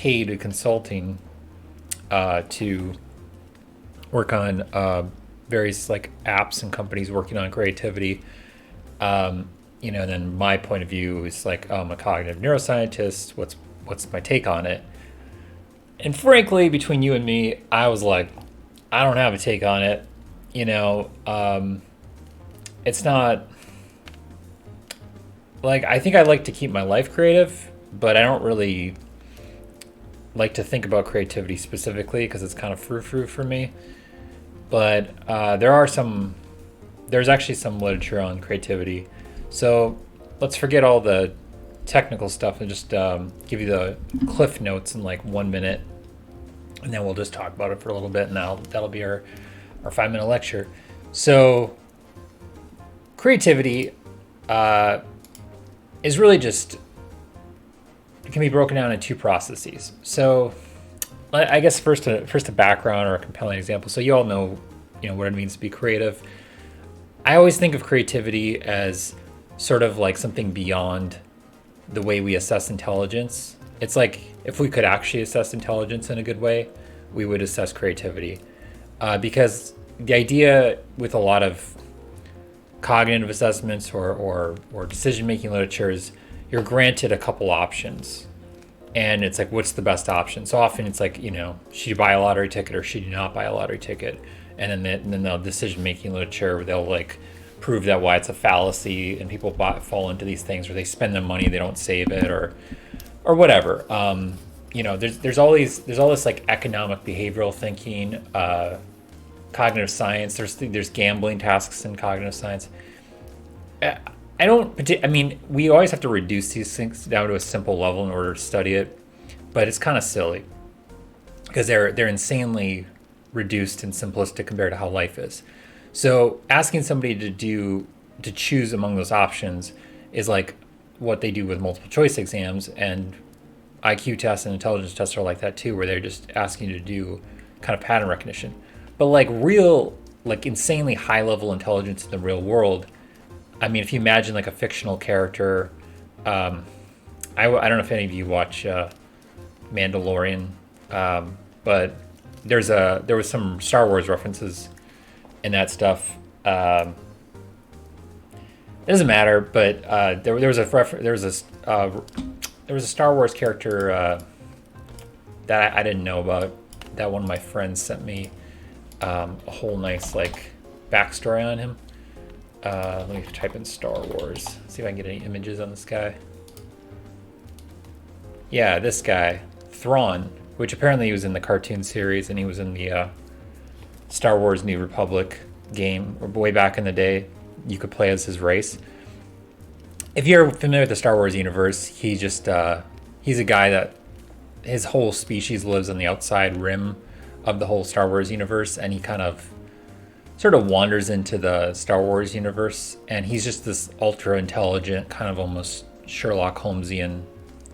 paid consulting to work on various like apps and companies working on creativity. And then my point of view is like, oh, I'm a cognitive neuroscientist. What's my take on it? And frankly, between you and me, I was like, I don't have a take on it. It's not like, I think I like to keep my life creative, but I don't really like to think about creativity specifically because it's kind of frou-frou for me. But there's actually some literature on creativity. So let's forget all the technical stuff and just give you the cliff notes in like 1 minute. And then we'll just talk about it for a little bit, and that'll be our 5-minute lecture. So creativity is really just, it can be broken down in two processes. So I guess first a background or a compelling example. So you all know, what it means to be creative. I always think of creativity as sort of like something beyond the way we assess intelligence. It's like if we could actually assess intelligence in a good way, we would assess creativity. Because the idea with a lot of cognitive assessments or decision-making literature is you're granted a couple options. And it's like, what's the best option? So often it's like, should you buy a lottery ticket or should you not buy a lottery ticket? And then the decision-making literature, they'll like prove that why it's a fallacy, and people fall into these things where they spend the money, they don't save it, or whatever. There's all this like economic behavioral thinking, cognitive science. There's gambling tasks in cognitive science. We always have to reduce these things down to a simple level in order to study it, but it's kind of silly because they're insanely reduced and simplistic compared to how life is. So asking somebody to choose among those options is like what they do with multiple choice exams, and IQ tests and intelligence tests are like that too, where they're just asking you to do kind of pattern recognition. But like insanely high level intelligence in the real world, I mean, if you imagine like a fictional character, I don't know if any of you watch Mandalorian, but there was some Star Wars references in that stuff. It doesn't matter, but there was a Star Wars character that I didn't know about, that one of my friends sent me a whole nice like backstory on him. Let me type in Star Wars, see if I can get any images on this guy. Yeah, this guy, Thrawn, which apparently he was in the cartoon series, and he was in the Star Wars New Republic game, or way back in the day. You could play as his race. If you're familiar with the Star Wars universe, he's a guy that his whole species lives on the outside rim of the whole Star Wars universe, and he kind of sort of wanders into the Star Wars universe, and he's just this ultra intelligent, kind of almost Sherlock Holmesian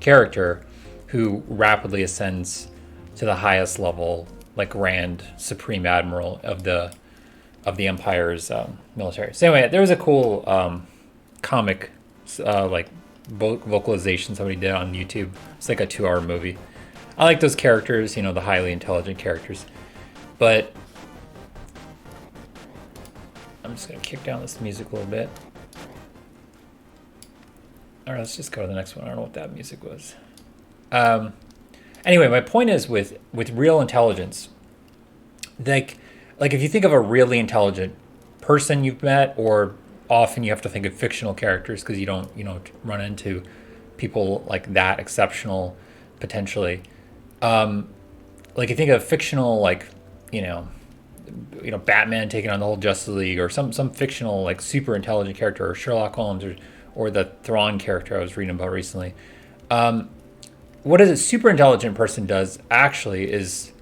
character who rapidly ascends to the highest level, like Grand Supreme Admiral of the Empire's military. So anyway, there was a cool comic like vocalization somebody did on YouTube. It's like a 2-hour movie. I like those characters, the highly intelligent characters. But I'm just going to kick down this music a little bit. All right, let's just go to the next one. I don't know what that music was. Anyway, my point is with real intelligence, like if you think of a really intelligent person you've met, or often you have to think of fictional characters because you don't run into people like that exceptional potentially. Like you think of fictional, like Batman taking on the whole Justice League, or some fictional like super intelligent character, or Sherlock Holmes, or the Thrawn character I was reading about recently. What a super intelligent person does actually is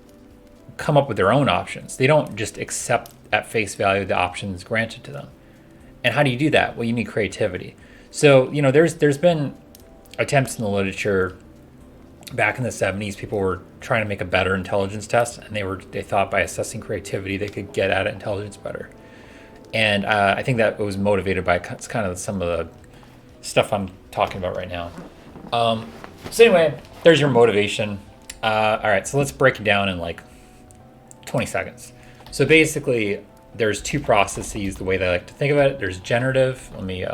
come up with their own options. They don't just accept at face value the options granted to them. And how do you do that? Well, you need creativity. So there's been attempts in the literature back in the 70s. People were trying to make a better intelligence test, and they thought by assessing creativity they could get at intelligence better. And I think that was motivated by kind of some of the stuff I'm talking about right now. So anyway, there's your motivation. All right, so let's break it down in like 20 seconds. So basically, there's two processes the way that I like to think of it. There's generative. Let me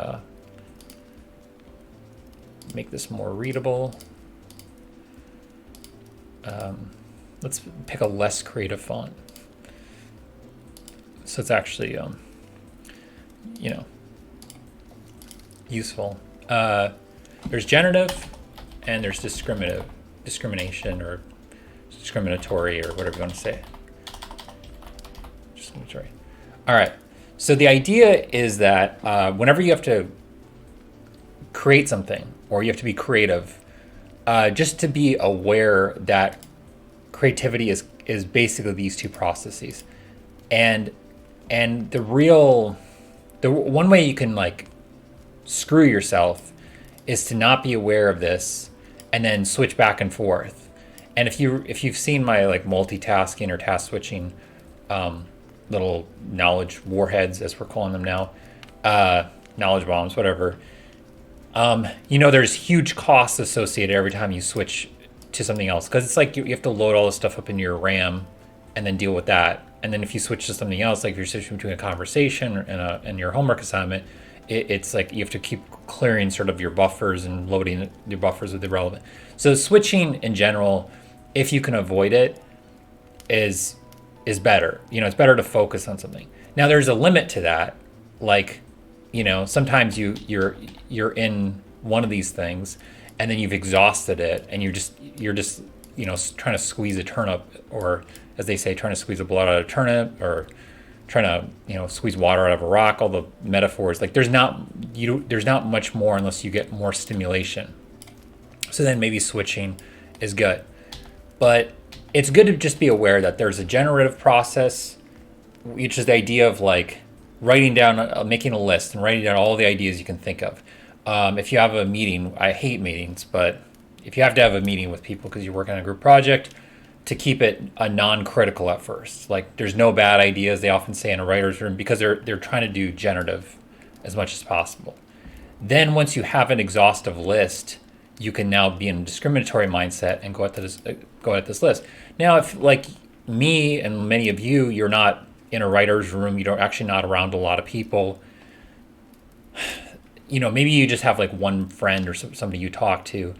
make this more readable. Let's pick a less creative font. So it's actually, useful. There's generative and there's discrimination or discriminatory or whatever you want to say. Discriminatory. All right. So the idea is that whenever you have to create something or you have to be creative, just to be aware that creativity is basically these two processes, and the one way you can like screw yourself is to not be aware of this and then switch back and forth. And if you've seen my like multitasking or task switching little knowledge warheads, as we're calling them now, knowledge bombs, whatever. There's huge costs associated every time you switch to something else, because it's like you have to load all this stuff up into your RAM and then deal with that. And then if you switch to something else, like if you're switching between a conversation and your homework assignment, it's like you have to keep clearing sort of your buffers and loading your buffers with the relevant. So switching in general, if you can avoid it, is better. It's better to focus on something. Now there's a limit to that. Like, sometimes you're in one of these things and then you've exhausted it and you're just trying to squeeze a turnip, or as they say, trying to squeeze the blood out of a turnip, or trying to squeeze water out of a rock. All the metaphors, like there's not much more unless you get more stimulation. So then maybe switching is good, but it's good to just be aware that there's a generative process, which is the idea of like writing down, making a list and writing down all the ideas you can think of. If you have a meeting, I hate meetings, but if you have to have a meeting with people because you're working on a group project, to keep it a non-critical at first. Like there's no bad ideas, they often say in a writer's room, because they're trying to do generative as much as possible. Then once you have an exhaustive list, you can now be in a discriminatory mindset and go at this list. Now, if like me and many of you, you're not in a writer's room, you don't actually not around a lot of people. Maybe you just have like one friend or somebody you talk to.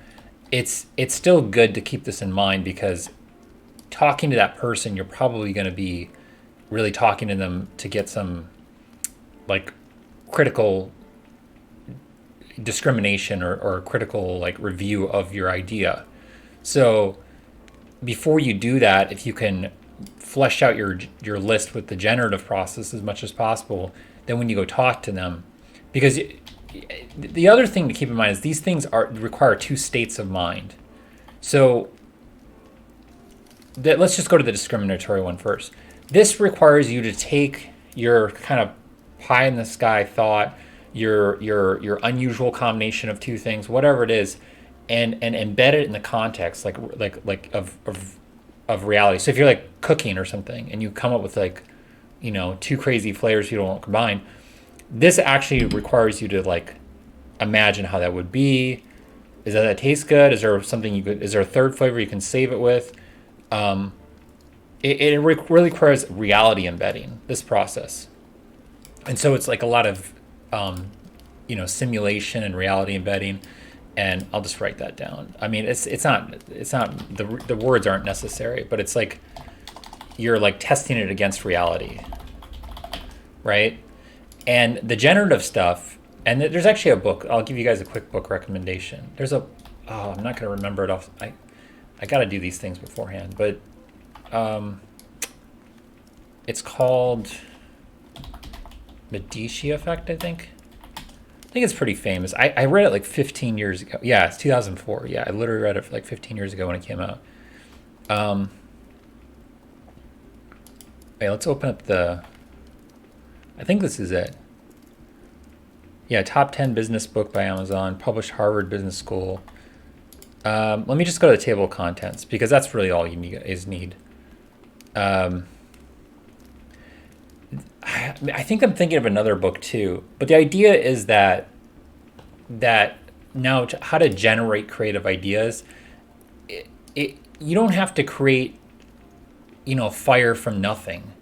It's still good to keep this in mind, because talking to that person, you're probably going to be really talking to them to get some like critical discrimination or critical like review of your idea. So before you do that, if you can flesh out your list with the generative process as much as possible, then when you go talk to them, because the other thing to keep in mind is these things require two states of mind. So let's just go to the discriminatory one first. This requires you to take your kind of pie in the sky thought, your unusual combination of two things, whatever it is, and embed it in the context like of reality. So if you're like cooking or something and you come up with like two crazy flavors you don't want to combine, this actually requires you to like imagine how that would be. Is that tastes good? Is there something is there a third flavor you can save it with? It really requires reality embedding, this process. And so it's like a lot of simulation and reality embedding. And I'll just write that down. I mean, it's not the words aren't necessary, but it's like you're like testing it against reality, right? And the generative stuff, and there's actually a book. I'll give you guys a quick book recommendation. I'm not going to remember it off. I got to do these things beforehand, but it's called Medici Effect, I think. I think it's pretty famous. I read it like 15 years ago. Yeah, it's 2004. Yeah, I literally read it like 15 years ago when it came out. Wait, let's open up I think this is it. Yeah, top 10 business book by Amazon, published Harvard Business School. Let me just go to the table of contents, because that's really all you need. I think I'm thinking of another book too, but the idea is that now how to generate creative ideas. you don't have to create, fire from nothing.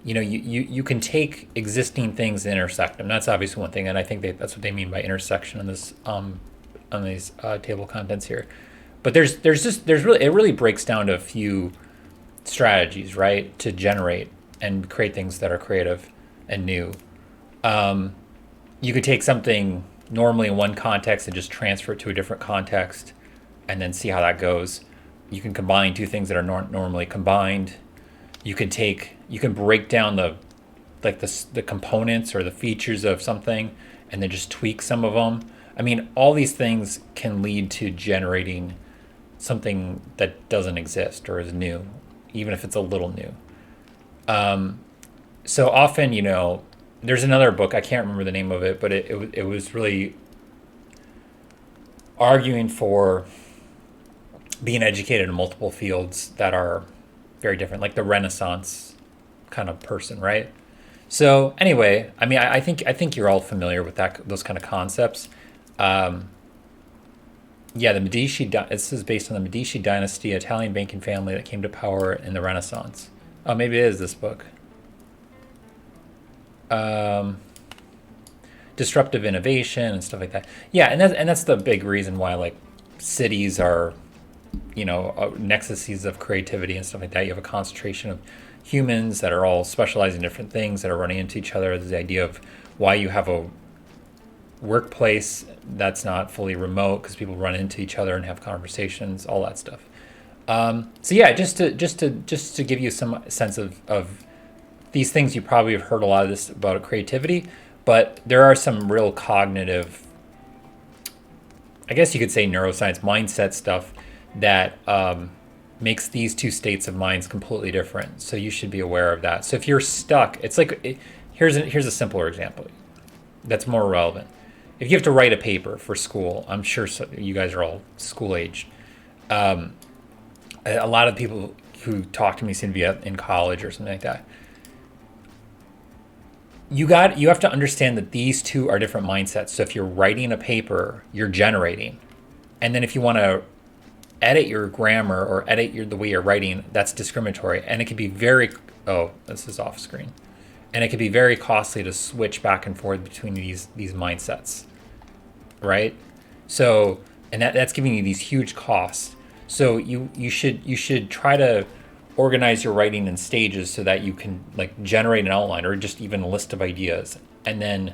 You can take existing things and intersect them. That's obviously one thing, and I think that's what they mean by intersection in this on these table contents here. But it really breaks down to a few strategies, right, to generate and create things that are creative and new. You could take something normally in one context and just transfer it to a different context, and then see how that goes. You can combine two things that are normally combined. You can break down the components or the features of something, and then just tweak some of them. I mean, all these things can lead to generating something that doesn't exist or is new, even if it's a little new. So often, there's another book, I can't remember the name of it, but it was really arguing for being educated in multiple fields that are very different, like the Renaissance kind of person, right? So anyway, I mean, I think you're all familiar with those kind of concepts. Um, yeah, this is based on the Medici dynasty, Italian banking family that came to power in the Renaissance. Oh, maybe it is this book. Um, Disruptive innovation and stuff like that. Yeah, and that's the big reason why like cities are, nexuses of creativity and stuff like that. You have a concentration of humans that are all specializing in different things that are running into each other. There's the idea of why you have a workplace that's not fully remote because people run into each other and have conversations, all that stuff. So yeah, just to give you some sense of these things, you probably have heard a lot of this about creativity, but there are some real cognitive, I guess you could say neuroscience mindset stuff that makes these two states of minds completely different. So you should be aware of that. So if you're stuck, it's like here's a simpler example that's more relevant. If you have to write a paper for school, I'm sure you guys are all school aged. Um, a lot of people who talk to me seem to be in college or something like that. You have to understand that these two are different mindsets. So if you're writing a paper, you're generating, and then if you want to edit your grammar or edit the way you're writing, that's discriminatory, and it can be very, oh, this is off screen, and it can be very costly to switch back and forth between these mindsets, right? So, and that's giving you these huge costs. So you should try to organize your writing in stages so that you can like generate an outline or just even a list of ideas, and then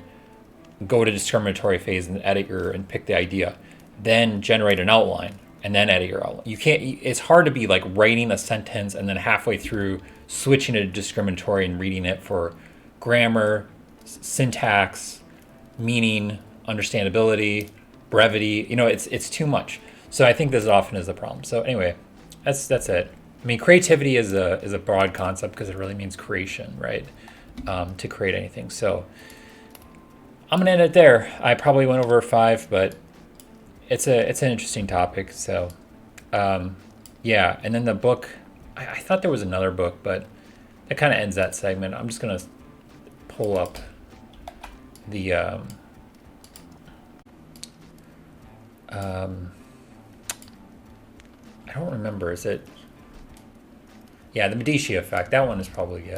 go to discriminatory phase and and pick the idea, then generate an outline and then edit your outline. You can't. It's hard to be like writing a sentence and then halfway through switching to discriminatory and reading it for grammar, syntax, meaning, understandability, brevity. It's too much. So I think this often is the problem. So anyway, that's it. I mean, creativity is a broad concept because it really means creation, right? To create anything. So I'm gonna end it there. I probably went over 5, but it's an interesting topic. So yeah, and then the book. I thought there was another book, but it kind of ends that segment. I'm just gonna pull up the um, I don't remember. Is it? Yeah, the Medici effect. That one is probably good.